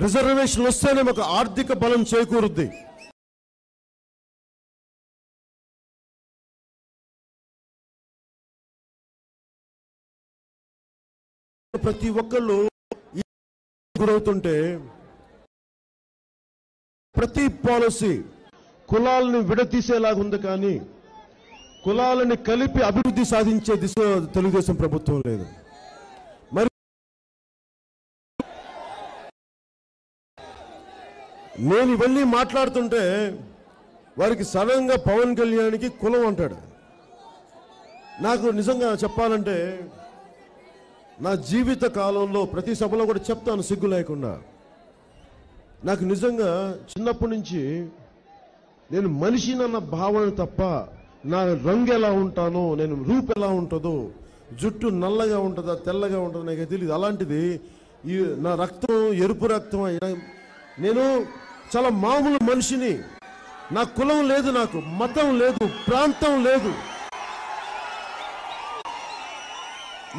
Reservation వస్తేనే మాకు ఆర్థిక బలం చేకూరుద్ది. ప్రతి ఒక్కళ్ళు గురవుతుంటే ప్రతి పాలసీ కులాలని విడతీసేలాగా ఉంది, కానీ కులాలని కలిపి అభివృద్ధి సాధించే దిశ తెలుగుదేశం ప్రభుత్వం లేదు. మరి నేను ఇవన్నీ మాట్లాడుతుంటే వారికి సడన్గా పవన్ కళ్యాణ్కి కులం అంటాడు. నాకు నిజంగా చెప్పాలంటే నా జీవిత కాలంలో ప్రతి సభలో కూడా చెప్తాను సిగ్గు లేకుండా, నాకు నిజంగా చిన్నప్పటి నుంచి నేను మనిషినన్న భావన తప్ప నా రంగు ఎలా ఉంటానో, నేను రూపు ఎలా ఉంటుందో, జుట్టు నల్లగా ఉంటుందా తెల్లగా ఉంటుందో నాకు తెలియదు. అలాంటిది ఈ నా రక్తం ఎరుపు రక్తం. నేను చాలా మామూలు మనిషిని. నా కులం లేదు, నాకు మతం లేదు, ప్రాంతం లేదు.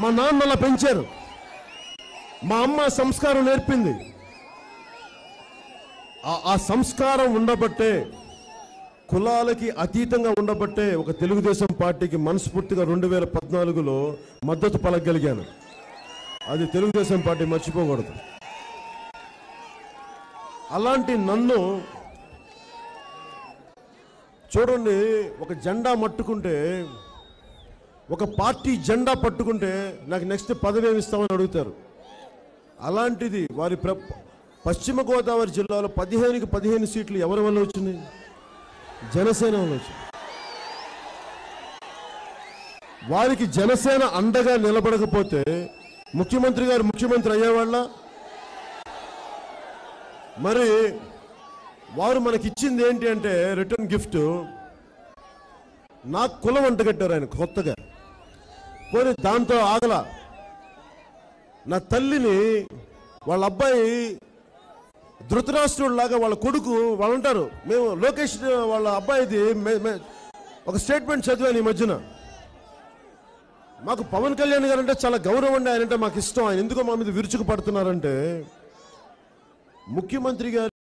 మా నాన్న అలా పెంచారు, మా అమ్మ సంస్కారం నేర్పింది. ఆ సంస్కారం ఉండబట్టే, కులాలకి అతీతంగా ఉండబట్టే ఒక తెలుగుదేశం పార్టీకి మనస్ఫూర్తిగా 2014లో మద్దతు పలకగలిగాను. అది తెలుగుదేశం పార్టీ మర్చిపోకూడదు. అలాంటి నన్ను చూడండి, ఒక జెండా మట్టుకుంటే, ఒక పార్టీ జెండా పట్టుకుంటే నాకు నెక్స్ట్ పదవి ఏమి ఇస్తామని అడుగుతారు. అలాంటిది వారి పశ్చిమ గోదావరి జిల్లాలో 15కి 15 సీట్లు ఎవరి వల్ల వచ్చినాయి? జనసేన వల్ల వచ్చింది. వారికి జనసేన అండగా నిలబడకపోతే ముఖ్యమంత్రి గారు ముఖ్యమంత్రి అయ్యేవాళ్ళ? మరి వారు మనకి ఇచ్చింది ఏంటి అంటే రిటర్న్ గిఫ్ట్. నాకు కులం అంటగట్టారు ఆయన కొత్తగా. పోనీ దాంతో ఆగల. నా తల్లిని వాళ్ళ అబ్బాయి ధృతరాష్ట్రుడు లాగా వాళ్ళ కొడుకు వాళ్ళు ఉంటారు. మేము లోకేష్ వాళ్ళ అబ్బాయిది ఒక స్టేట్మెంట్ చదివాను ఈ మధ్యన. మాకు పవన్ కళ్యాణ్ గారు అంటే చాలా గౌరవం అండి, ఆయన అంటే మాకు ఇష్టం. ఆయన ఎందుకో మా మీద విరుచుకు పడుతున్నారంటే, ముఖ్యమంత్రి గారు